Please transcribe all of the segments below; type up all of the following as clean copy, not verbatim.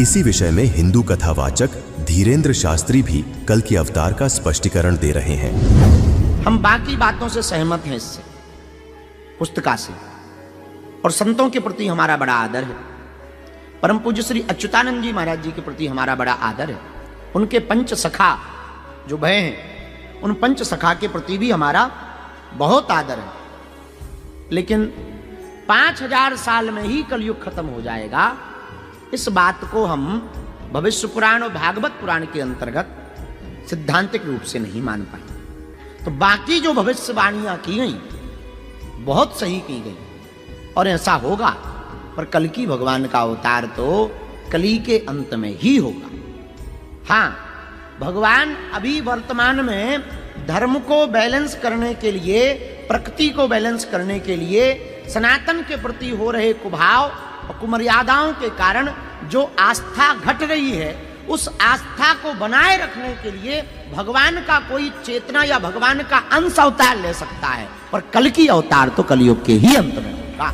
इसी विषय में हिंदू कथावाचक धीरेन्द्र शास्त्री भी कल के अवतार का स्पष्टीकरण दे रहे हैं। हम बाकी बातों से सहमत हैं, इससे पुस्तिका से, और संतों के प्रति हमारा बड़ा आदर है। परम पूज्य श्री अच्युतानंद जी महाराज जी के प्रति हमारा बड़ा आदर है। उनके पंच सखा जो भय हैं, उन पंच सखा के प्रति भी हमारा बहुत आदर है। लेकिन 5000 साल में ही कलयुग खत्म हो जाएगा, इस बात को हम भविष्य पुराण और भागवत पुराण के अंतर्गत सिद्धांतिक रूप से नहीं मान पाए। तो बाकी जो भविष्यवाणियां की गई बहुत सही की गई और ऐसा होगा, पर कल की भगवान का अवतार तो कली के अंत में ही होगा। हां, भगवान अभी वर्तमान में धर्म को बैलेंस करने के लिए, प्रकृति को बैलेंस करने के लिए, सनातन के प्रति हो रहे कुभाव और कुमर्यादाओं के कारण जो आस्था घट रही है, उस आस्था को बनाए रखने के लिए भगवान का कोई चेतना या भगवान का अंश अवतार ले सकता है, पर कल की अवतार तो कलयुग के ही अंत में होगा।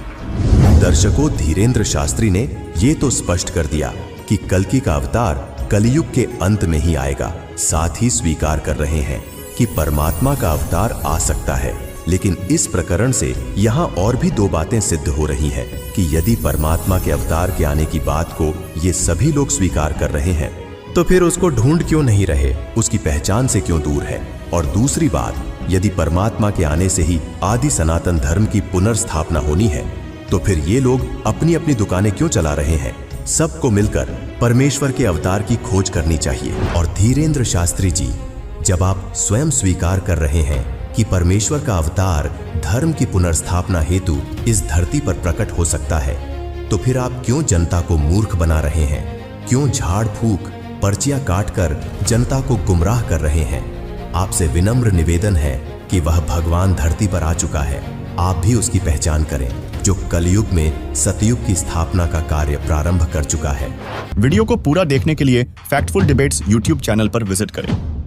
दर्शकों, धीरेन्द्र शास्त्री ने ये तो स्पष्ट कर दिया कि कल्कि का अवतार कलयुग के अंत में ही आएगा। साथ ही स्वीकार कर रहे हैं कि परमात्मा का अवतार आ सकता है। लेकिन इस प्रकरण से यहाँ और भी दो बातें सिद्ध हो रही हैं कि यदि परमात्मा के अवतार के आने की बात को ये सभी लोग स्वीकार कर रहे हैं, तो फिर उसको ढूंढ क्यों नहीं रहे, उसकी पहचान से क्यों दूर है। और दूसरी बात, यदि परमात्मा के आने से ही आदि सनातन धर्म की पुनर्स्थापना होनी है, तो फिर ये लोग अपनी अपनी दुकानें क्यों चला रहे हैं। सबको मिलकर परमेश्वर के अवतार की खोज करनी चाहिए। और धीरेन्द्र शास्त्री जी, जब आप स्वयं स्वीकार कर रहे हैं कि परमेश्वर का अवतार धर्म की पुनर्स्थापना हेतु इस धरती पर प्रकट हो सकता है, तो फिर आप क्यों जनता को मूर्ख बना रहे हैं? क्यों झाड़ फूक, पर्चियां काटकर जनता को गुमराह कर रहे हैं? आपसे विनम्र निवेदन है कि वह भगवान धरती पर आ चुका है, आप भी उसकी पहचान करें, जो कलयुग में सतयुग की स्थापना का कार्य प्रारंभ कर चुका है। वीडियो को पूरा देखने के लिए फैक्टफुल डिबेट्स यूट्यूब चैनल पर विजिट करें।